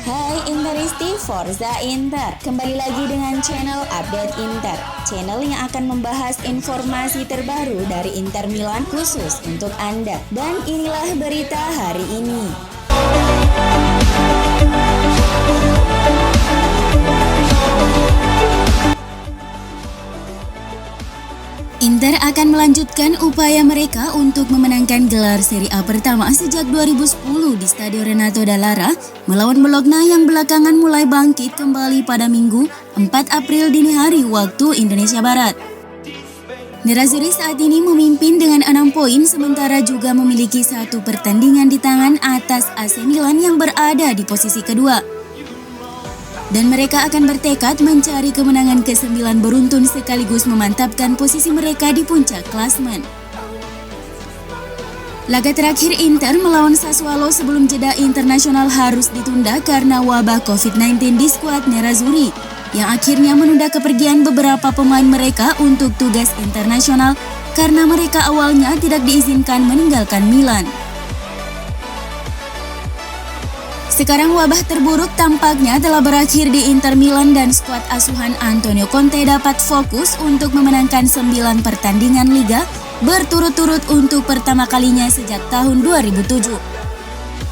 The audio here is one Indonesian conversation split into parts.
Hai Interisti Forza Inter, kembali lagi dengan channel Update Inter, channel yang akan membahas informasi terbaru dari Inter Milan khusus untuk Anda. Dan inilah berita hari ini. Inter akan melanjutkan upaya mereka untuk memenangkan gelar Serie A pertama sejak 2010 di Stadio Renato Dall'Ara melawan Bologna yang belakangan mulai bangkit kembali pada Minggu 4 April dini hari waktu Indonesia Barat. Nerazzurri saat ini memimpin dengan 6 poin sementara juga memiliki 1 pertandingan di tangan atas AC Milan yang berada di posisi kedua. Dan mereka akan bertekad mencari kemenangan ke-9 beruntun sekaligus memantapkan posisi mereka di puncak klasmen. Laga terakhir Inter melawan Sassuolo sebelum jeda internasional harus ditunda karena wabah COVID-19 di skuad Nerazzurri, yang akhirnya menunda kepergian beberapa pemain mereka untuk tugas internasional karena mereka awalnya tidak diizinkan meninggalkan Milan. Sekarang wabah terburuk tampaknya telah berakhir di Inter Milan dan skuad asuhan Antonio Conte dapat fokus untuk memenangkan 9 pertandingan Liga berturut-turut untuk pertama kalinya sejak tahun 2007.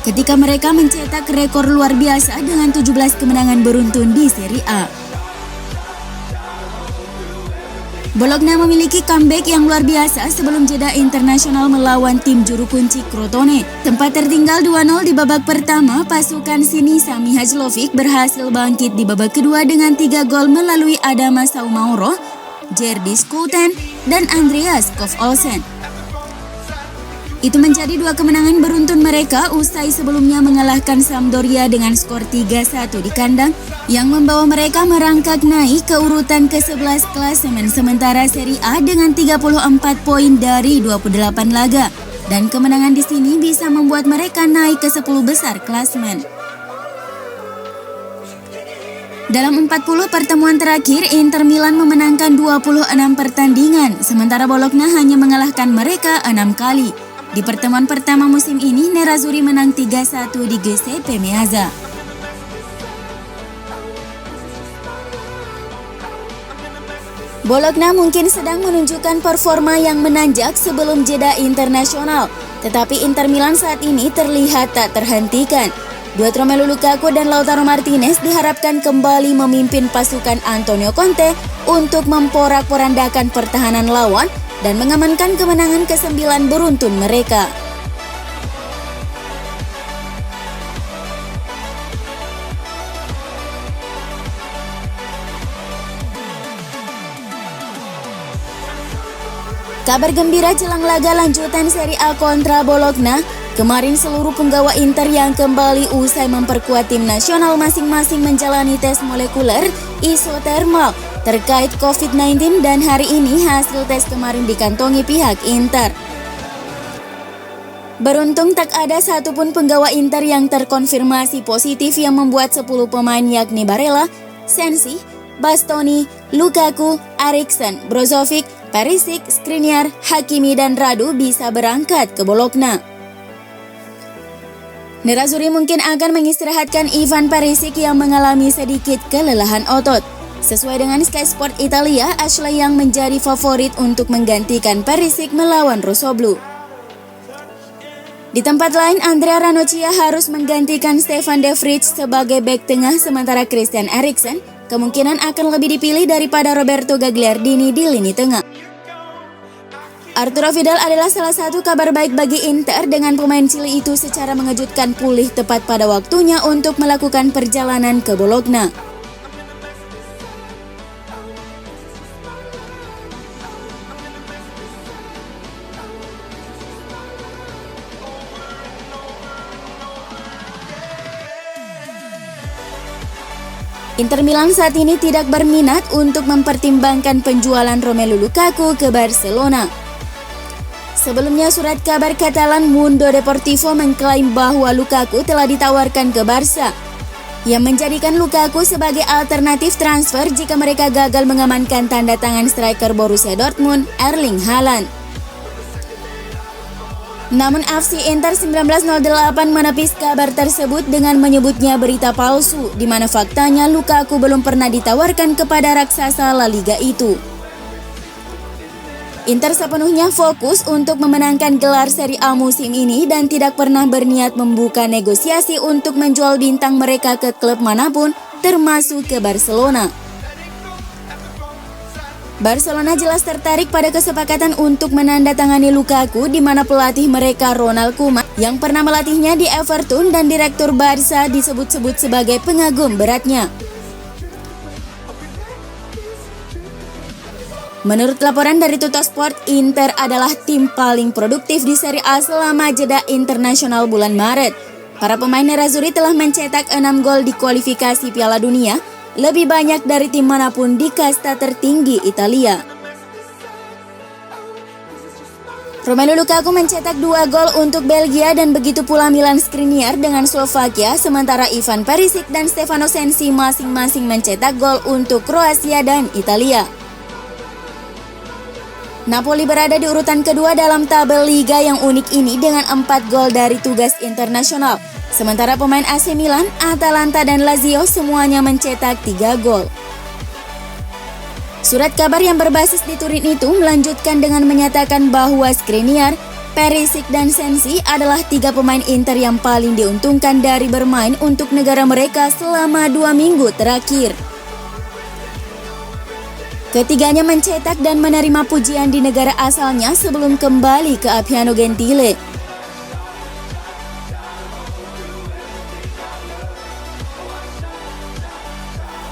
Ketika mereka mencetak rekor luar biasa dengan 17 kemenangan beruntun di Serie A. Bologna memiliki comeback yang luar biasa sebelum jeda internasional melawan tim juru kunci Crotone. Tempat tertinggal 2-0 di babak pertama, pasukan Sinisa Mihajlovic berhasil bangkit di babak kedua dengan 3 gol melalui Adama Saumaoro, Jerdis Kouten, dan Andreas Kof-Olsen. Itu menjadi 2 kemenangan beruntun mereka usai sebelumnya mengalahkan Sampdoria dengan skor 3-1 di kandang yang membawa mereka merangkak naik ke urutan ke-11 klasemen sementara Serie A dengan 34 poin dari 28 laga. Dan kemenangan di sini bisa membuat mereka naik ke 10 besar klasemen. Dalam 40 pertemuan terakhir, Inter Milan memenangkan 26 pertandingan, sementara Bologna hanya mengalahkan mereka 6 kali. Di pertemuan pertama musim ini, Nerazzurri menang 3-1 di Giuseppe Meazza. Bologna mungkin sedang menunjukkan performa yang menanjak sebelum jeda internasional, tetapi Inter Milan saat ini terlihat tak terhentikan. Duet Romelu Lukaku dan Lautaro Martinez diharapkan kembali memimpin pasukan Antonio Conte untuk memporak-porandakan pertahanan lawan dan mengamankan kemenangan ke-9 beruntun mereka. Kabar gembira jelang laga lanjutan Serie A kontra Bologna. Kemarin seluruh penggawa Inter yang kembali usai memperkuat tim nasional masing-masing menjalani tes molekuler isotermal terkait COVID-19 dan hari ini hasil tes kemarin dikantongi pihak Inter. Beruntung tak ada satupun penggawa Inter yang terkonfirmasi positif yang membuat 10 pemain yakni Barella, Sensi, Bastoni, Lukaku, Eriksen, Brozovic, Perisic, Skriniar, Hakimi dan Radu bisa berangkat ke Bologna. Nerazzurri mungkin akan mengistirahatkan Ivan Perisic yang mengalami sedikit kelelahan otot. Sesuai dengan Sky Sport Italia, Ashley yang menjadi favorit untuk menggantikan Perisic melawan Rossoblu. Di tempat lain, Andrea Ranocchia harus menggantikan Stefan de Vrij sebagai bek tengah sementara Christian Eriksen kemungkinan akan lebih dipilih daripada Roberto Gagliardini di lini tengah. Arturo Vidal adalah salah satu kabar baik bagi Inter dengan pemain Chili itu secara mengejutkan pulih tepat pada waktunya untuk melakukan perjalanan ke Bologna. Inter Milan saat ini tidak berminat untuk mempertimbangkan penjualan Romelu Lukaku ke Barcelona. Sebelumnya, surat kabar Katalan Mundo Deportivo mengklaim bahwa Lukaku telah ditawarkan ke Barca, yang menjadikan Lukaku sebagai alternatif transfer jika mereka gagal mengamankan tanda tangan striker Borussia Dortmund, Erling Haaland. Namun FC Inter 1908 menepis kabar tersebut dengan menyebutnya berita palsu, di mana faktanya Lukaku belum pernah ditawarkan kepada raksasa La Liga itu. Inter sepenuhnya fokus untuk memenangkan gelar Serie A musim ini dan tidak pernah berniat membuka negosiasi untuk menjual bintang mereka ke klub manapun, termasuk ke Barcelona. Barcelona jelas tertarik pada kesepakatan untuk menandatangani Lukaku, di mana pelatih mereka Ronald Koeman yang pernah melatihnya di Everton dan direktur Barca disebut-sebut sebagai pengagum beratnya. Menurut laporan dari Tuttosport, Inter adalah tim paling produktif di Serie A selama jeda internasional bulan Maret. Para pemain Nerazzurri telah mencetak 6 gol di kualifikasi Piala Dunia, lebih banyak dari tim manapun di kasta tertinggi Italia. Romelu Lukaku mencetak 2 gol untuk Belgia dan begitu pula Milan Skriniar dengan Slovakia, sementara Ivan Perisic dan Stefano Sensi masing-masing mencetak gol untuk Kroasia dan Italia. Napoli berada di urutan kedua dalam tabel liga yang unik ini dengan 4 gol dari tugas internasional. Sementara pemain AC Milan, Atalanta, dan Lazio semuanya mencetak 3 gol. Surat kabar yang berbasis di Turin itu melanjutkan dengan menyatakan bahwa Skriniar, Perisic, dan Sensi adalah 3 pemain Inter yang paling diuntungkan dari bermain untuk negara mereka selama 2 minggu terakhir. Ketiganya mencetak dan menerima pujian di negara asalnya sebelum kembali ke Appiano Gentile.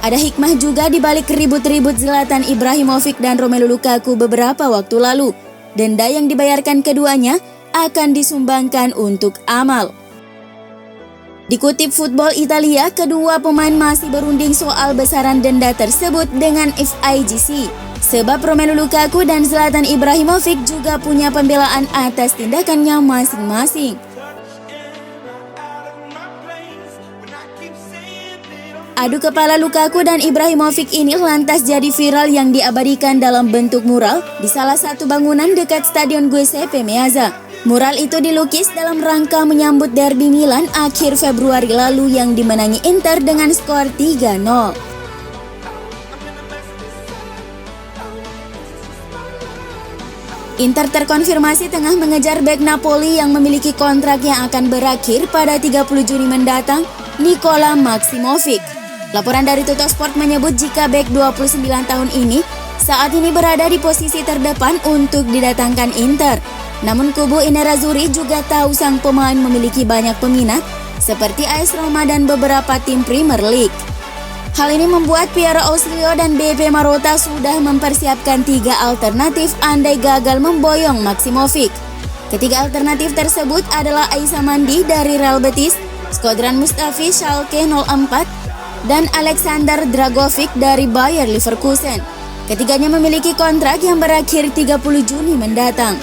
Ada hikmah juga di balik ribut-ribut Zlatan Ibrahimovic dan Romelu Lukaku beberapa waktu lalu. Denda yang dibayarkan keduanya akan disumbangkan untuk amal. Dikutip Football Italia, kedua pemain masih berunding soal besaran denda tersebut dengan FIGC. Sebab Romelu Lukaku dan Zlatan Ibrahimovic juga punya pembelaan atas tindakannya masing-masing. Adu kepala Lukaku dan Ibrahimovic ini lantas jadi viral yang diabadikan dalam bentuk mural di salah satu bangunan dekat Stadion Giuseppe Meazza. Mural itu dilukis dalam rangka menyambut derby Milan akhir Februari lalu yang dimenangi Inter dengan skor 3-0. Inter terkonfirmasi tengah mengejar bek Napoli yang memiliki kontrak yang akan berakhir pada 30 Juni mendatang, Nikola Maksimovic. Laporan dari Tuttosport menyebut jika bek 29 tahun ini saat ini berada di posisi terdepan untuk didatangkan Inter. Namun kubu Nerazzurri juga tahu sang pemain memiliki banyak peminat seperti AS Roma dan beberapa tim Premier League. Hal ini membuat Piero Ausilio dan BP Marotta sudah mempersiapkan 3 alternatif andai gagal memboyong Maksimovic. Ketiga alternatif tersebut adalah Aissa Mandi dari Real Betis, Shkodran Mustafi Schalke 04, dan Alexander Dragovic dari Bayer Leverkusen. Ketiganya memiliki kontrak yang berakhir 30 Juni mendatang.